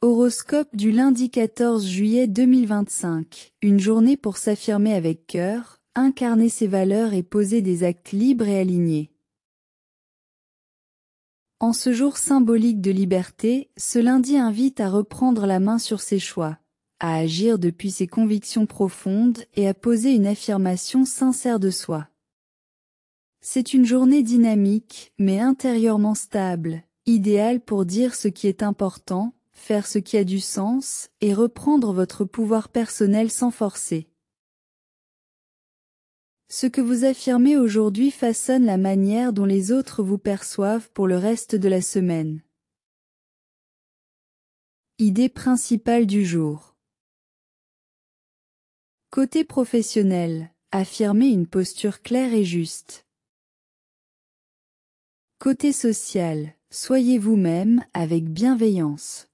Horoscope du lundi 14 juillet 2025. Une journée pour s'affirmer avec cœur, incarner ses valeurs et poser des actes libres et alignés. En ce jour symbolique de liberté, ce lundi invite à reprendre la main sur ses choix, à agir depuis ses convictions profondes et à poser une affirmation sincère de soi. C'est une journée dynamique, mais intérieurement stable, idéale pour dire ce qui est important, faire ce qui a du sens, et reprendre votre pouvoir personnel sans forcer. Ce que vous affirmez aujourd'hui façonne la manière dont les autres vous perçoivent pour le reste de la semaine. Idée principale du jour. Côté professionnel, affirmez une posture claire et juste. Côté social, soyez vous-même avec bienveillance.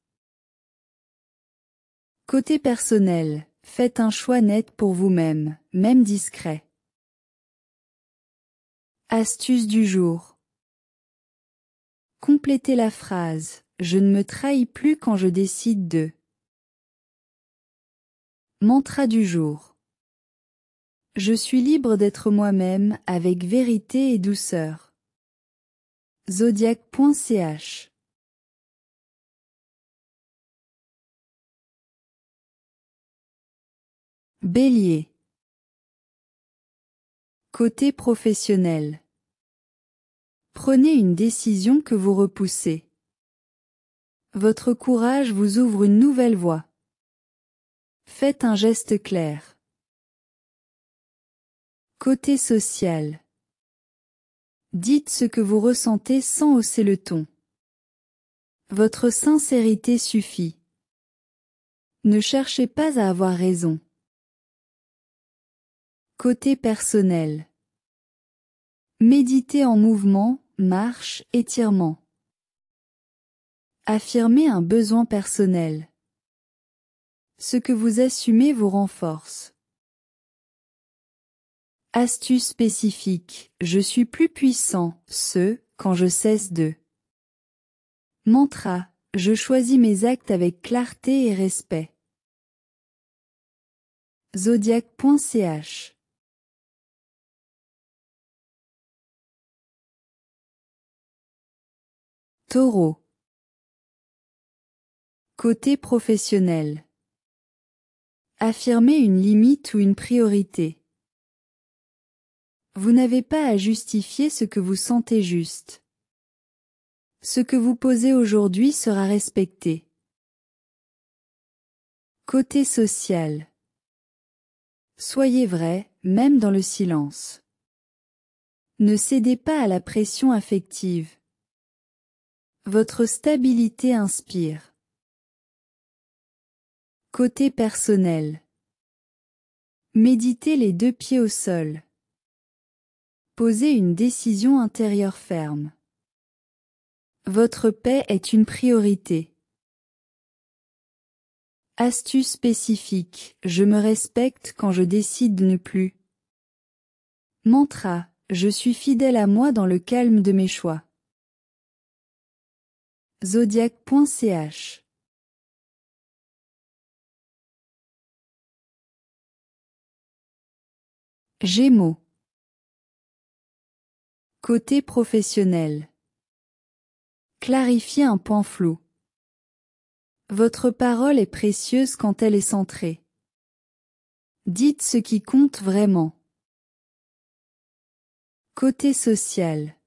Côté personnel, faites un choix net pour vous-même, même discret. Astuce du jour. Complétez la phrase « Je ne me trahis plus quand je décide de ». Mantra du jour. Je suis libre d'être moi-même avec vérité et douceur. Zodiac.ch. Bélier. Côté professionnel. Prenez une décision que vous repoussez. Votre courage vous ouvre une nouvelle voie. Faites un geste clair. Côté social. Dites ce que vous ressentez sans hausser le ton. Votre sincérité suffit. Ne cherchez pas à avoir raison. Côté personnel. Méditez en mouvement, marche, étirement. Affirmez un besoin personnel. Ce que vous assumez vous renforce. Astuce spécifique. Je suis plus puissant, quand je cesse de. Mantra. Je choisis mes actes avec clarté et respect. Zodiac.ch. Taureau. Côté professionnel. Affirmez une limite ou une priorité. Vous n'avez pas à justifier ce que vous sentez juste. Ce que vous posez aujourd'hui sera respecté. Côté social. Soyez vrai, même dans le silence. Ne cédez pas à la pression affective. Votre stabilité inspire. Côté personnel. Méditez les deux pieds au sol. Posez une décision intérieure ferme. Votre paix est une priorité. Astuce spécifique. Je me respecte quand je décide de ne plus. Mantra. Je suis fidèle à moi dans le calme de mes choix. Zodiac.ch. Gémeaux. Côté professionnel. Clarifiez un point flou. Votre parole est précieuse quand elle est centrée. Dites ce qui compte vraiment. Côté social.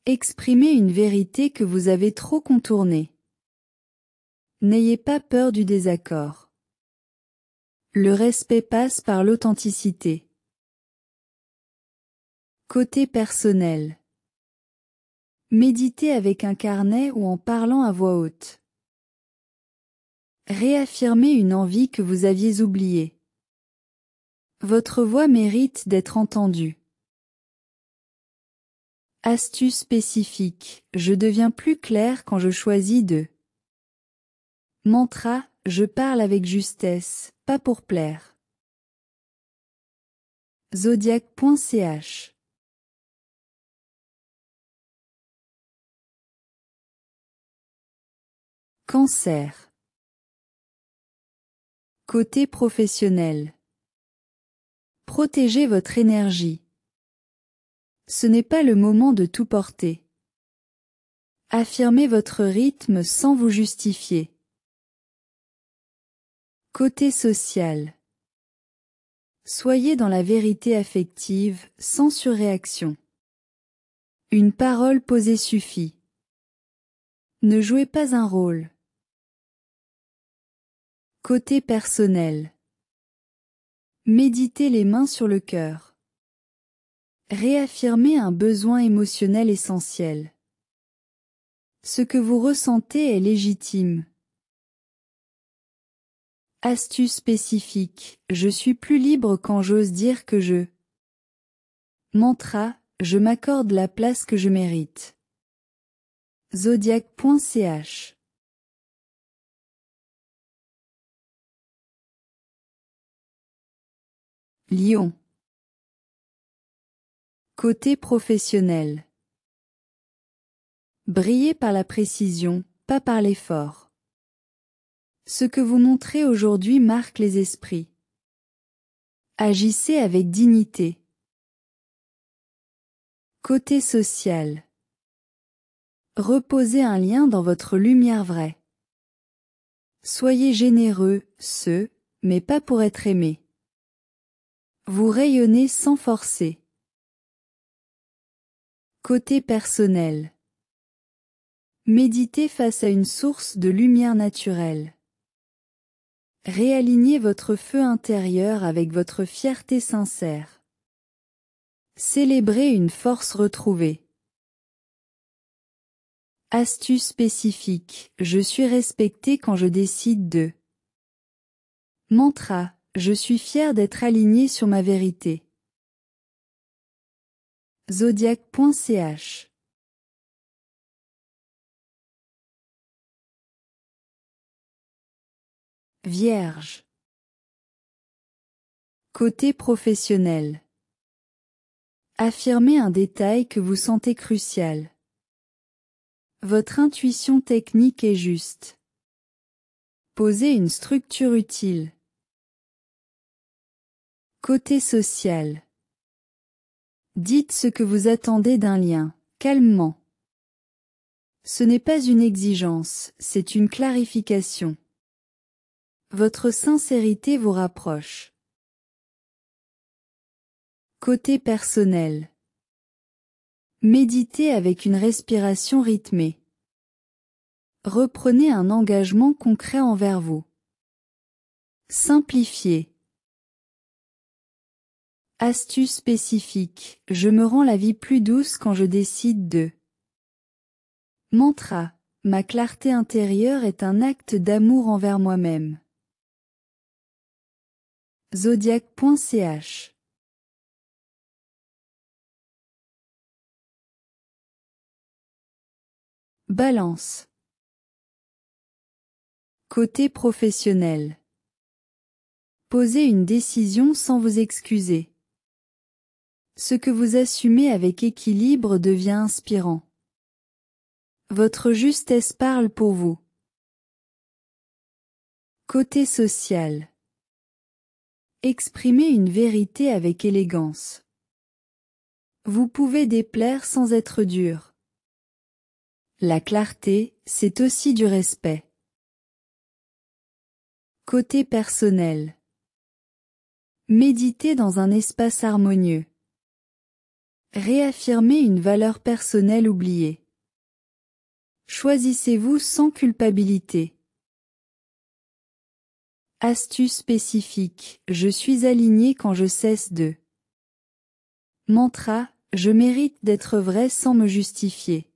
Exprimez une vérité que vous avez trop contournée. N'ayez pas peur du désaccord. Le respect passe par l'authenticité. Côté personnel. Méditez avec un carnet ou en parlant à voix haute. Réaffirmez une envie que vous aviez oubliée. Votre voix mérite d'être entendue. Astuce spécifique. Je deviens plus clair quand je choisis de. Mantra. Je parle avec justesse, pas pour plaire. Zodiac.ch. Cancer. Côté professionnel. Protégez votre énergie. Ce n'est pas le moment de tout porter. Affirmez votre rythme sans vous justifier. Côté social. Soyez dans la vérité affective, sans surréaction. Une parole posée suffit. Ne jouez pas un rôle. Côté personnel. Méditez les mains sur le cœur. Réaffirmez un besoin émotionnel essentiel. Ce que vous ressentez est légitime. Astuce spécifique, je suis plus libre quand j'ose dire que je. Mantra, je m'accorde la place que je mérite. Zodiac.ch. Lion. Côté professionnel. Brillez par la précision, pas par l'effort. Ce que vous montrez aujourd'hui marque les esprits. Agissez avec dignité. Côté social. Reposez un lien dans votre lumière vraie. Soyez généreux, mais pas pour être aimé. Vous rayonnez sans forcer. Côté personnel. Méditez face à une source de lumière naturelle. Réalignez votre feu intérieur avec votre fierté sincère. Célébrez une force retrouvée. Astuce spécifique, je suis respecté quand je décide de. Mantra, je suis fier d'être aligné sur ma vérité. Zodiac.ch. Vierge. Côté professionnel. Affirmez un détail que vous sentez crucial. Votre intuition technique est juste. Posez une structure utile. Côté social. Dites ce que vous attendez d'un lien, calmement. Ce n'est pas une exigence, c'est une clarification. Votre sincérité vous rapproche. Côté personnel. Méditez avec une respiration rythmée. Reprenez un engagement concret envers vous. Simplifiez. Astuce spécifique, je me rends la vie plus douce quand je décide de. Mantra, ma clarté intérieure est un acte d'amour envers moi-même. Zodiac.ch. Balance. Côté professionnel. Posez une décision sans vous excuser. Ce que vous assumez avec équilibre devient inspirant. Votre justesse parle pour vous. Côté social. Exprimez une vérité avec élégance. Vous pouvez déplaire sans être dur. La clarté, c'est aussi du respect. Côté personnel. Méditez dans un espace harmonieux. Réaffirmez une valeur personnelle oubliée. Choisissez-vous sans culpabilité. Astuce spécifique, je suis aligné quand je cesse de. Mantra, je mérite d'être vrai sans me justifier.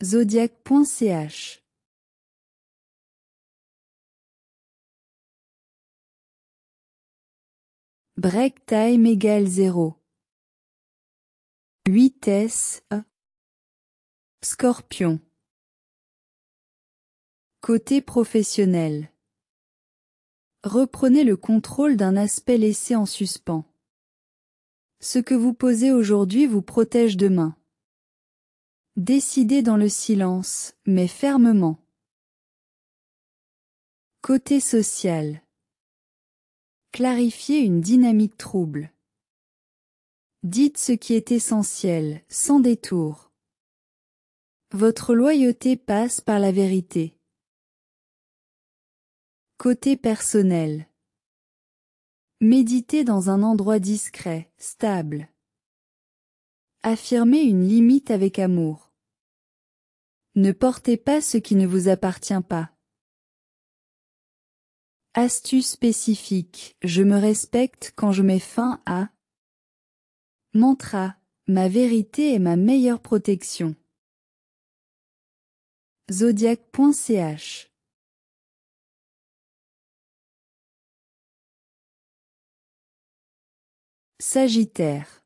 Zodiac.ch. Break time égale 0. 8S. Scorpion. Côté professionnel. Reprenez le contrôle d'un aspect laissé en suspens. Ce que vous posez aujourd'hui vous protège demain. Décidez dans le silence, mais fermement. Côté social. Clarifiez une dynamique trouble. Dites ce qui est essentiel, sans détour. Votre loyauté passe par la vérité. Côté personnel. Méditez dans un endroit discret, stable. Affirmez une limite avec amour. Ne portez pas ce qui ne vous appartient pas. Astuce spécifique, je me respecte quand je mets fin à. Mantra, ma vérité est ma meilleure protection. Zodiac.ch. Sagittaire.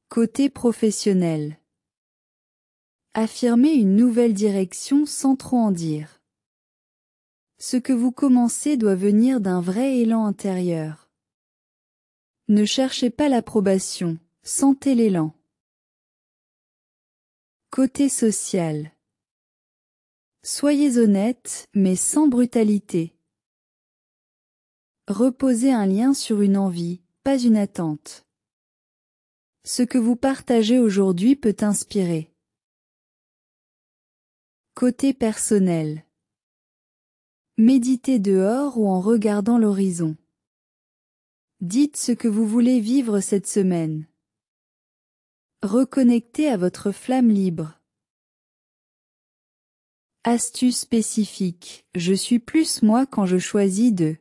Côté professionnel. Affirmez une nouvelle direction sans trop en dire. Ce que vous commencez doit venir d'un vrai élan intérieur. Ne cherchez pas l'approbation, sentez l'élan. Côté social. Soyez honnête, mais sans brutalité. Reposez un lien sur une envie, pas une attente. Ce que vous partagez aujourd'hui peut inspirer. Côté personnel. Méditez dehors ou en regardant l'horizon. Dites ce que vous voulez vivre cette semaine. Reconnectez à votre flamme libre. Astuce spécifique, je suis plus moi quand je choisis de.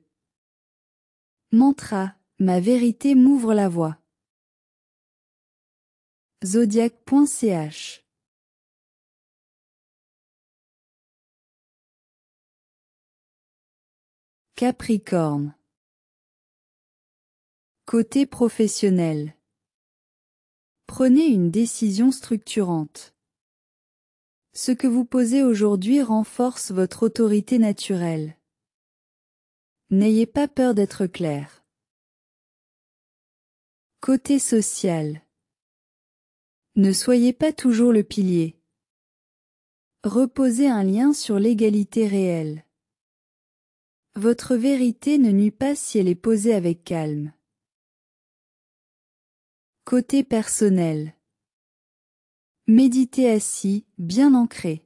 Mantra, ma vérité m'ouvre la voie. Zodiac.ch. Capricorne. Côté professionnel. Prenez une décision structurante. Ce que vous posez aujourd'hui renforce votre autorité naturelle. N'ayez pas peur d'être clair. Côté social. Ne soyez pas toujours le pilier. Reposez un lien sur l'égalité réelle. Votre vérité ne nuit pas si elle est posée avec calme. Côté personnel. Méditez assis, bien ancré.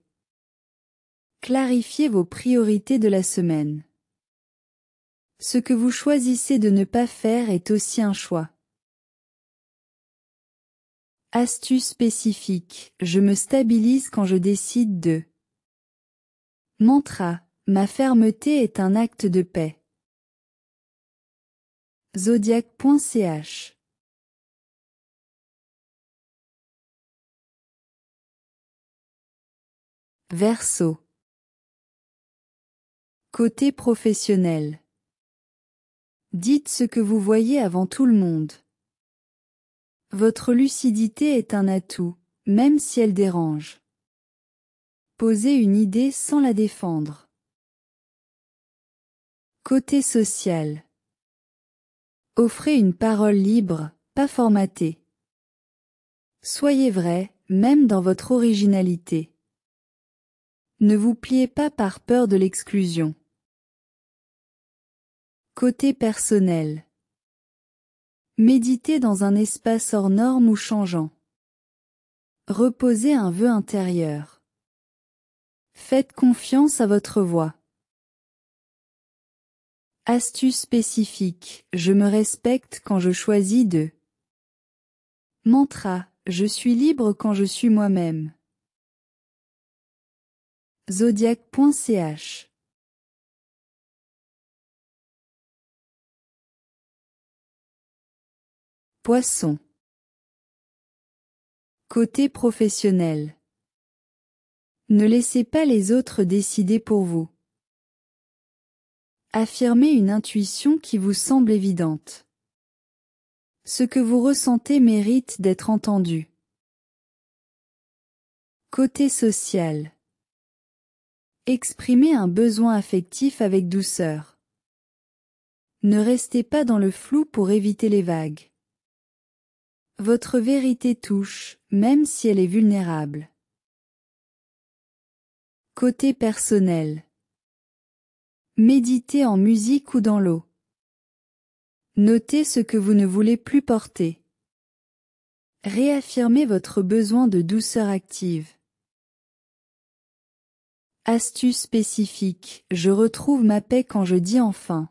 Clarifiez vos priorités de la semaine. Ce que vous choisissez de ne pas faire est aussi un choix. Astuce spécifique, je me stabilise quand je décide de. Mantra, ma fermeté est un acte de paix. Zodiac.ch. Verseau. Côté professionnel. Dites ce que vous voyez avant tout le monde. Votre lucidité est un atout, même si elle dérange. Posez une idée sans la défendre. Côté social. Offrez une parole libre, pas formatée. Soyez vrai, même dans votre originalité. Ne vous pliez pas par peur de l'exclusion. Côté personnel. Méditez dans un espace hors norme ou changeant. Reposez un vœu intérieur. Faites confiance à votre voix. Astuce spécifique, je me respecte quand je choisis de. Mantra, je suis libre quand je suis moi-même. Zodiac.ch. Poisson. Côté professionnel. Ne laissez pas les autres décider pour vous. Affirmez une intuition qui vous semble évidente. Ce que vous ressentez mérite d'être entendu. Côté social. Exprimez un besoin affectif avec douceur. Ne restez pas dans le flou pour éviter les vagues. Votre vérité touche, même si elle est vulnérable. Côté personnel. Méditez en musique ou dans l'eau. Notez ce que vous ne voulez plus porter. Réaffirmez votre besoin de douceur active. Astuce spécifique, je retrouve ma paix quand je dis enfin.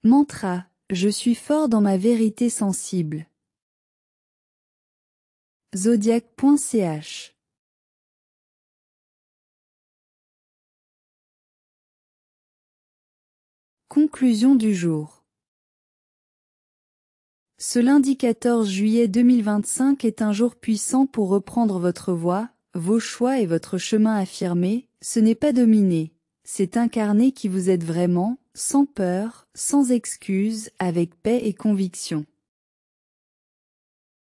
Mantra, je suis fort dans ma vérité sensible. Zodiac.ch. Conclusion du jour. Ce lundi 14 juillet 2025 est un jour puissant pour reprendre votre voie, vos choix et votre chemin affirmé. Ce n'est pas dominer, c'est incarner qui vous êtes vraiment, sans peur, sans excuses, avec paix et conviction.